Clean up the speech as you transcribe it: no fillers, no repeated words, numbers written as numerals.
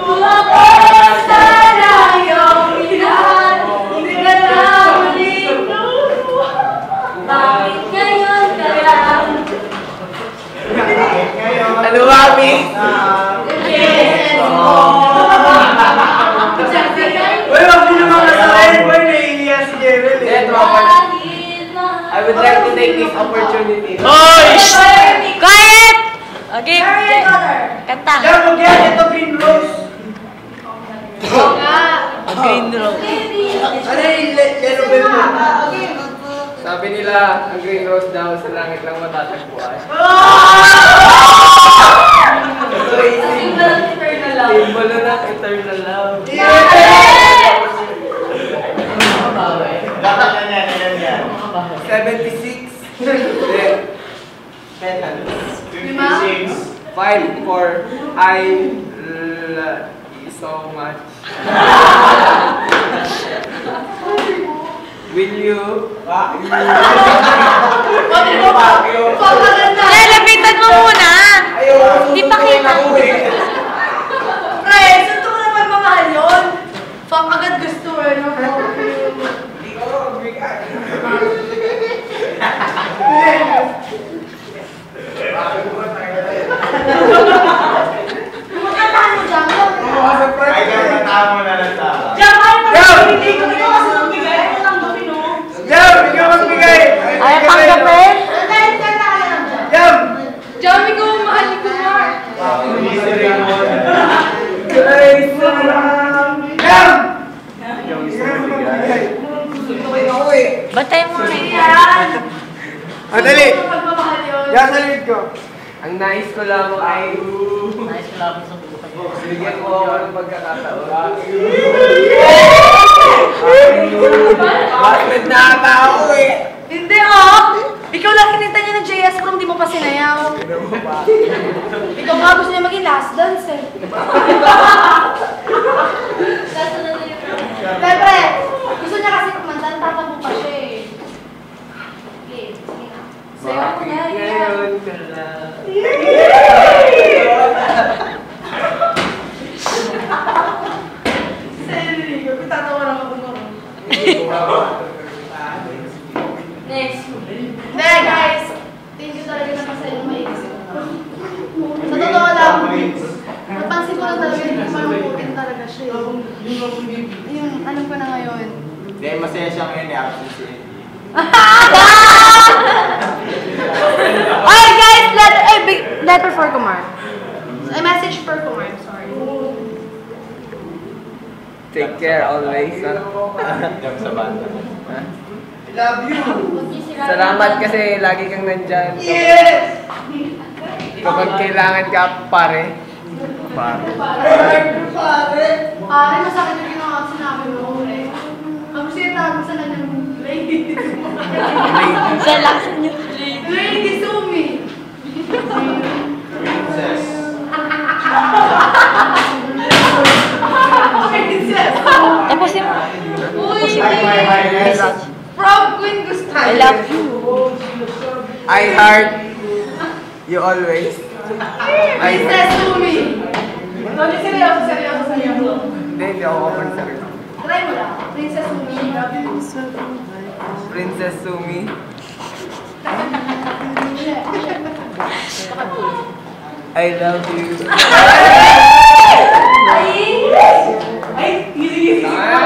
Kung ako sana iyong minahal, hindi ka na muling bakit ngayon ka lang? Ano, Mami? Uy, wag mo naman kasabayin po, naiiya si Jewel eh. I would like to take this opportunity. Hoy! Quiet! Okay, kanta. Diyan, huwag yan, ito green rose. Green rose. Ano yung yellow velvet? Sabi nila, ang green rose daw sa langit lang matatagpuan. Simbolo ng eternal love. Dapat na yan. 76. 56. Fight for I love you so much. Will you? Lalapitan mo muna. Hindi pa kita. Pre, sunto ko naman mamahal yun. Fuck, agad gusto eh, no? Hindi ko magbigay. Magkantahan mo dyan, no? Ay, kaya mo na lang sa... Diyan, kaya mo hindi ko ikaw kasi magbigay. Ano tanggapin, no? Jam, ikaw magbigay! Ay, tanggapin? Kahit kanta ka lang dyan. Jam! Diyan, ikaw mahal ni Kumar. Grace lang! Jam! Bantay mo na. Yan. Ah, dali! Pagmamahal yun. Yan sa lead ko. Ang nais ko lang ay Nice lang sa buhay. bigyan ko ako ng pagkakataon. Bakit na ata ako eh? Hindi, oh! Ikaw lang kinita niya ng JS Prom, di mo pa sinayaw. Ikaw nga gusto niya maging last dance eh. Pepe, gusto niya kasi kumanta, tatago pa siya eh. Okay, sige na. Sayo mo na, Bakit yeah. ngayon ka lang? Sayo niligo, tatawa lang ako mo. Next. Hindi guys, thank you talaga na kasi yung maiisip. Sa totoo lang, napansin ko lang talaga yung malungkutin talaga siya eh. Yung alam ko na ngayon. Hindi, masaya siya ngayon eh, absent si Eddie. Alright guys, letter for Kumar. A message for Kumar, sorry. Take care always. Jam sa banda. I love you! Salamat kasi lagi kang nandyan. Yes! Kapag kailangan ka, pare. Pare. Pare, masakit yung ginawa ko sinabi mo, pre. Ang gusto yung tawag sa kanyang lady. Sa laksan niyo. Lady Sumi. Princess. Princess. Tapusin mo. Uy, Message. from Queen Gustav. I love you. I heart you always. Princess Sumi. Hindi, seryoso. Hindi ako concerned. Try mo lang. Princess Sumi. Princess Sumi. I love you. Ay, gising-gising.